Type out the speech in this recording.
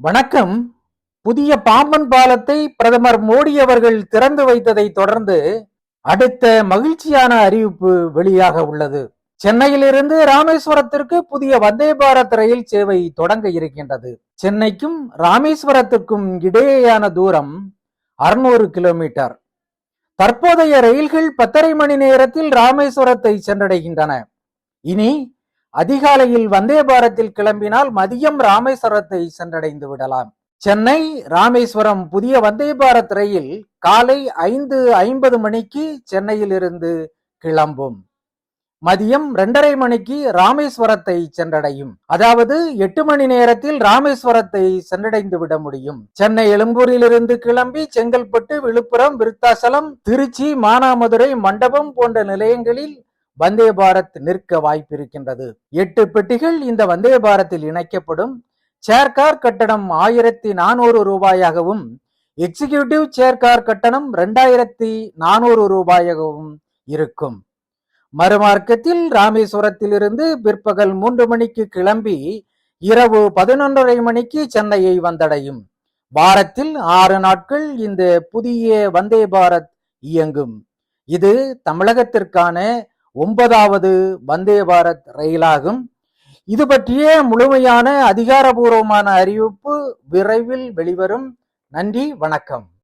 வணக்கம். புதிய பாம்பன் பாலத்தை பிரதமர் மோடி அவர்கள் திறந்து வைத்ததை தொடர்ந்து அடுத்த மகிழ்ச்சியான அறிவிப்பு வெளியாக உள்ளது. சென்னையிலிருந்து ராமேஸ்வரத்திற்கு புதிய வந்தே பாரத் ரயில் சேவை தொடங்க இருக்கின்றது. சென்னைக்கும் ராமேஸ்வரத்திற்கும் இடையேயான தூரம் 600 கிலோமீட்டர். தற்போதைய ரயில்கள் 10:30 மணி நேரத்தில் ராமேஸ்வரத்தை சென்றடைகின்றன. இனி அதிகாலையில் வந்தே பாரத்தில் கிளம்பினால் மதியம் ராமேஸ்வரத்தை சென்றடைந்து விடலாம். சென்னை ராமேஸ்வரம் புதிய வந்தே பாரத் ரயில் காலை 5:50 மணிக்கு சென்னையில் இருந்து கிளம்பும். மதியம் 2:30 மணிக்கு ராமேஸ்வரத்தை சென்றடையும். அதாவது 8 மணி நேரத்தில் ராமேஸ்வரத்தை சென்றடைந்து விட முடியும். சென்னை எழும்பூரிலிருந்து கிளம்பி செங்கல்பட்டு, விழுப்புரம், விருத்தாசலம், திருச்சி, மானாமதுரை, மண்டபம் போன்ற நிலையங்களில் வந்தே பாரத் நிற்க வாய்ப்பிருக்கின்றது. 8 பெட்டிகள் இந்த வந்தே பாரத்தில் இணைக்கப்படும். சேர்கார் கட்டணம் 1400 ரூபாயாகவும், எக்ஸிகியூட்டிவ் சேர்கார் கட்டணம் 2400 ரூபாயாகவும் இருக்கும். மறுமார்க்கத்தில் ராமேஸ்வரத்தில் இருந்து பிற்பகல் 3 மணிக்கு கிளம்பி இரவு 11:30 மணிக்கு சென்னையை வந்தடையும். வாரத்தில் 6 நாட்கள் இந்த புதிய வந்தே பாரத் இயங்கும். இது தமிழகத்திற்கான 9வது வந்தே பாரத் ரயிலாகும். இது பற்றிய முழுமையான அதிகாரபூர்வமான அறிவிப்பு விரைவில் வெளிவரும். நன்றி, வணக்கம்.